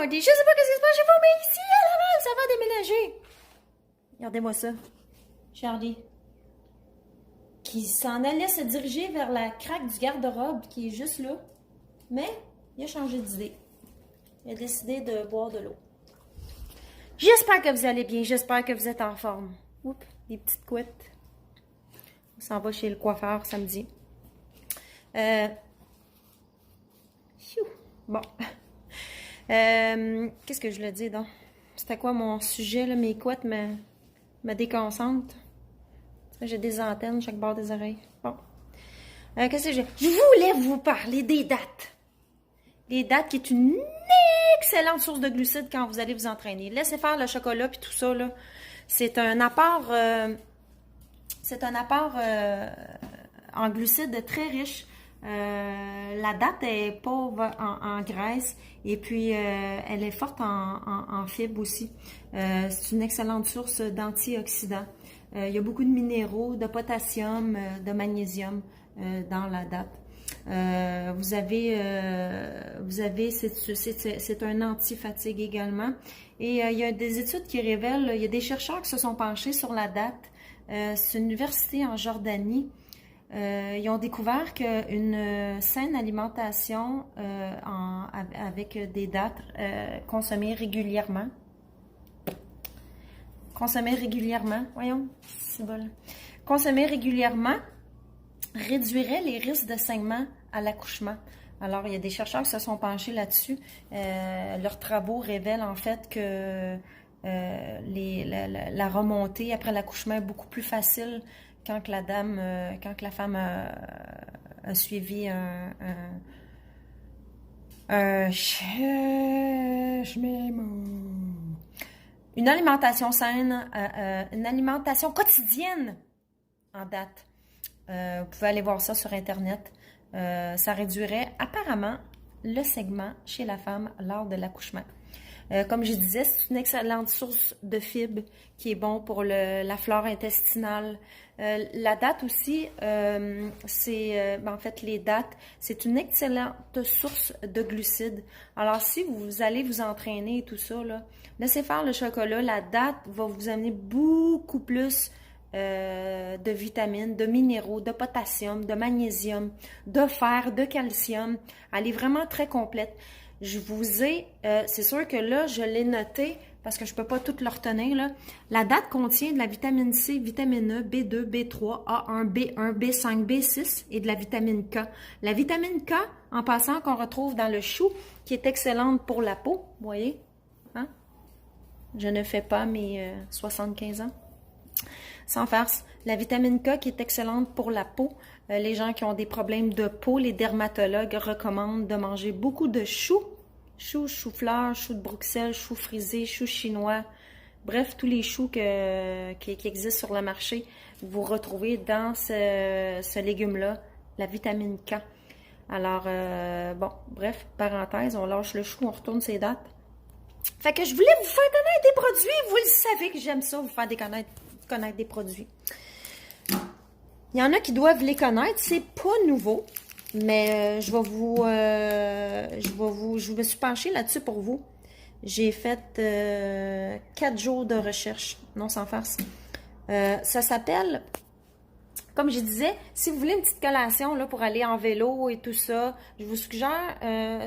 Charlie. Je sais pas qu'est-ce qui se passe chez vous, mais ici, à Laval, ça va déménager. Regardez-moi ça. Charlie. Qui s'en allait se diriger vers la craque du garde-robe qui est juste là. Mais il a changé d'idée. Il a décidé de boire de l'eau. J'espère que vous allez bien. J'espère que vous êtes en forme. Oups, des petites couettes. On s'en va chez le coiffeur samedi. Bon. Qu'est-ce que je le dis donc? C'était quoi mon sujet, là? Mes couettes me déconcentrent. J'ai des antennes chaque bord des oreilles. Bon. Qu'est-ce que j'ai? Je voulais vous parler des dattes. Les dattes qui est une excellente source de glucides quand vous allez vous entraîner. Laissez faire le chocolat puis tout ça, là. C'est un apport en glucides très riche. La date est pauvre en graisse et puis elle est forte en fibres aussi. C'est une excellente source d'antioxydants. Il y a beaucoup de minéraux, de potassium, de magnésium dans la date. C'est un anti-fatigue également. Et il y a des études qui révèlent, il y a des chercheurs qui se sont penchés sur la date. C'est une université en Jordanie. Ils ont découvert qu'une saine alimentation avec des dattes consommées régulièrement. Voyons, c'est bon. Consommer régulièrement réduirait les risques de saignement à l'accouchement. Alors, il y a des chercheurs qui se sont penchés là-dessus. Leurs travaux révèlent en fait que la remontée après l'accouchement est beaucoup plus facile quand la femme a suivi une alimentation saine, une alimentation quotidienne en date. Vous pouvez aller voir ça sur Internet. Ça réduirait apparemment le saignement chez la femme lors de l'accouchement. Comme je disais, c'est une excellente source de fibres qui est bon pour la flore intestinale. La date aussi, en fait, les dates, c'est une excellente source de glucides. Alors, si vous allez vous entraîner et tout ça, là, laissez faire le chocolat. La date va vous amener beaucoup plus de vitamines, de minéraux, de potassium, de magnésium, de fer, de calcium. Elle est vraiment très complète. Je vous ai, c'est sûr que là, je l'ai noté parce que je ne peux pas tout le retenir, là. La date contient de la vitamine C, vitamine E, B2, B3, A1, B1, B5, B6 et de la vitamine K. La vitamine K, en passant, qu'on retrouve dans le chou, qui est excellente pour la peau, vous voyez, hein? Je ne fais pas mes 75 ans. Sans farce, la vitamine K qui est excellente pour la peau. Les gens qui ont des problèmes de peau, les dermatologues recommandent de manger beaucoup de choux. Choux, chou-fleur, choux de Bruxelles, choux frisés, choux chinois. Bref, tous les choux qui existent sur le marché, vous retrouvez dans ce légume-là, la vitamine K. Alors, bon, bref, parenthèse, on lâche le chou, on retourne ses dates. Fait que je voulais vous faire connaître des produits. Vous le savez que j'aime ça, vous faire connaître des produits. Il y en a qui doivent les connaître. C'est pas nouveau, mais je me suis penchée là-dessus pour vous. J'ai fait 4 jours de recherche, non sans farce. Ça s'appelle, comme je disais, si vous voulez une petite collation là, pour aller en vélo et tout ça, je vous suggère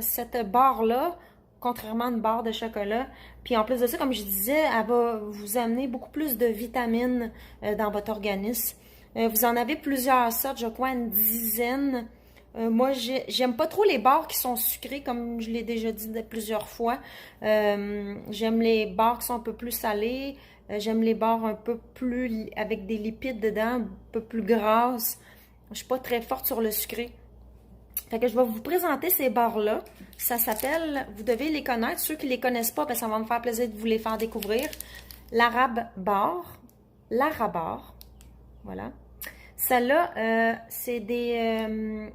cette barre-là, contrairement à une barre de chocolat. Puis en plus de ça, comme je disais, elle va vous amener beaucoup plus de vitamines dans votre organisme. Vous en avez plusieurs sortes, je crois une dizaine. Moi, j'aime pas trop les barres qui sont sucrées, comme je l'ai déjà dit plusieurs fois. J'aime les barres qui sont un peu plus salées. J'aime les barres un peu plus avec des lipides dedans, un peu plus grasses. Je suis pas très forte sur le sucré. Fait que je vais vous présenter ces barres-là. Ça s'appelle, vous devez les connaître. Ceux qui ne les connaissent pas, ben, ça va me faire plaisir de vous les faire découvrir. L'arabe bar. L'arabar. Voilà. Celle-là, c'est des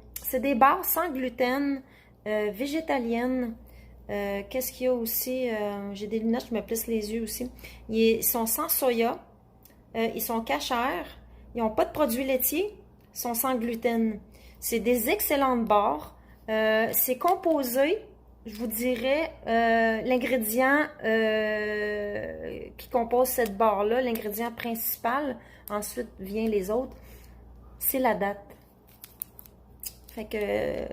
barres sans gluten, végétaliennes. Qu'est-ce qu'il y a aussi? J'ai des lunettes, je me plisse les yeux aussi. Ils sont sans soya. Ils sont cachers. Ils n'ont pas de produits laitiers. Ils sont sans gluten. C'est des excellentes barres. C'est composé je vous dirais l'ingrédient qui compose cette barre-là, l'ingrédient principal, ensuite vient les autres, c'est la date. Fait que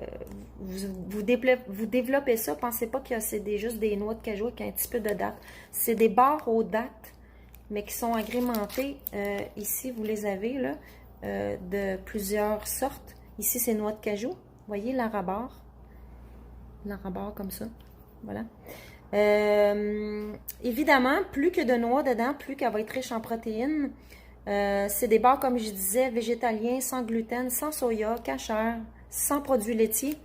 vous développez ça, pensez pas que c'est juste des noix de cajou avec un petit peu de date. C'est des barres aux dates, mais qui sont agrémentées. Ici, vous les avez là, de plusieurs sortes. Ici, c'est noix de cajou. Vous voyez l'arabar. L'arabar comme ça. Voilà. Évidemment, plus que de noix dedans, plus qu'elle va être riche en protéines. C'est des barres, comme je disais, végétaliens, sans gluten, sans soya, cachère, sans produits laitiers.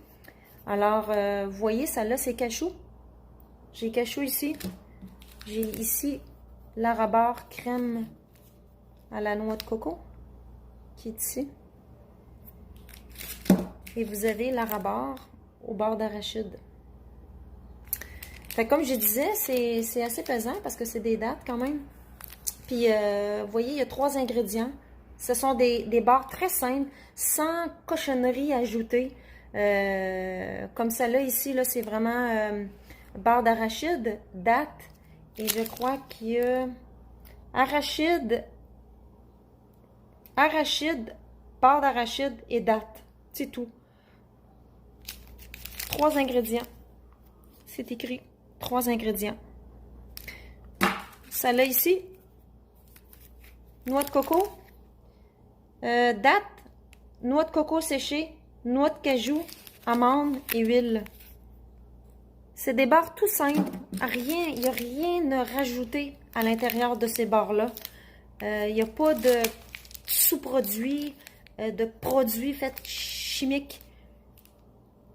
Alors, vous voyez, celle-là, c'est cachou. J'ai cachou ici. J'ai ici l'arabar crème à la noix de coco, qui est ici. Et vous avez l'arabar au beurre d'arachide. Fait comme je disais, c'est assez pesant parce que c'est des dattes quand même. Puis, vous voyez, il y a 3 ingrédients. Ce sont des barres très simples, sans cochonnerie ajoutée. Comme celle-là ici, là, c'est vraiment beurre d'arachide, date. Et je crois qu'il y a arachide, beurre d'arachide et date. C'est tout. 3 ingrédients. C'est écrit 3 ingrédients. Celle-là ici, noix de coco, date, noix de coco séchée, noix de cajou, amandes et huile. C'est des barres tout simples. Il n'y a rien à rajouter à l'intérieur de ces barres-là. Il n'y a pas de sous-produits, de produits faits chimiques.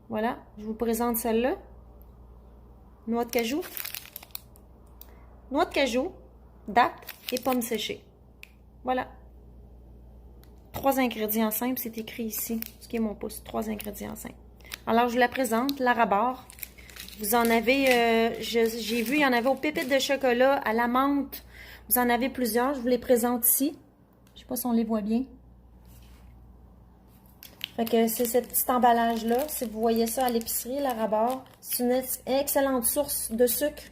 Voilà, je vous présente celle-là. Noix de cajou. Noix de cajou, date et pommes séchées. Voilà. 3 ingrédients simples, c'est écrit ici, ce qui est mon pouce, 3 ingrédients simples. Alors, je vous la présente, l'arabar. Vous en avez, j'ai vu, il y en avait aux pépites de chocolat, à la menthe. Vous en avez plusieurs, je vous les présente ici. Je ne sais pas si on les voit bien. Fait que c'est ce petit emballage-là. Si vous voyez ça à l'épicerie, l'arabar, c'est une excellente source de sucre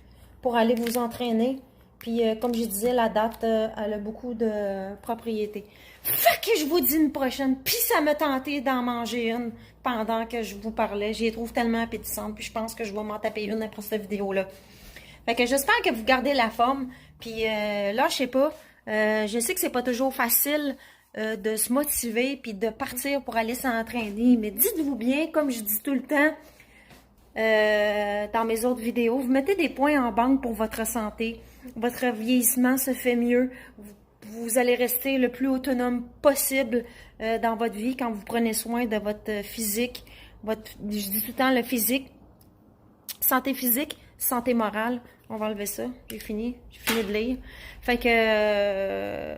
pour aller vous entraîner. Puis, comme je disais, la date, elle a beaucoup de propriétés. Fait que je vous dis une prochaine. Puis, ça m'a tenté d'en manger une pendant que je vous parlais. J'y trouve tellement appétissante. Puis, je pense que je vais m'en taper une après cette vidéo-là. Fait que j'espère que vous gardez la forme. Puis, lâchez pas. Je sais que c'est pas toujours facile de se motiver puis de partir pour aller s'entraîner. Mais dites-vous bien, comme je dis tout le temps dans mes autres vidéos, vous mettez des points en banque pour votre santé. Votre vieillissement se fait mieux. Vous allez rester le plus autonome possible dans votre vie quand vous prenez soin de votre physique. Je dis tout le temps le physique. Santé physique, santé morale. On va enlever ça. J'ai fini de lire. Fait que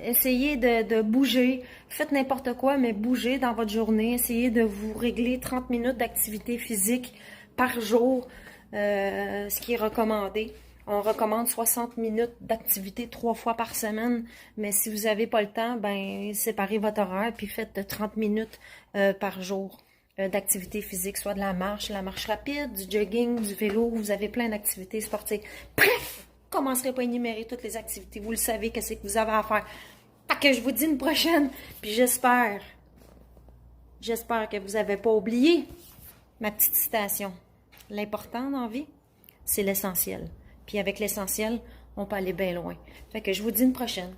essayez de bouger. Faites n'importe quoi, mais bougez dans votre journée. Essayez de vous régler 30 minutes d'activité physique par jour, ce qui est recommandé. On recommande 60 minutes d'activité 3 fois par semaine, mais si vous n'avez pas le temps, ben séparez votre horaire puis faites 30 minutes par jour d'activité physique, soit de la marche rapide, du jogging, du vélo, vous avez plein d'activités sportives. Bref, je ne commencerai pas à énumérer toutes les activités, vous le savez, qu'est-ce que vous avez à faire. Fait que je vous dis une prochaine, puis j'espère que vous n'avez pas oublié ma petite citation. L'important dans la vie, c'est l'essentiel. Puis avec l'essentiel, on peut aller bien loin. Fait que je vous dis une prochaine.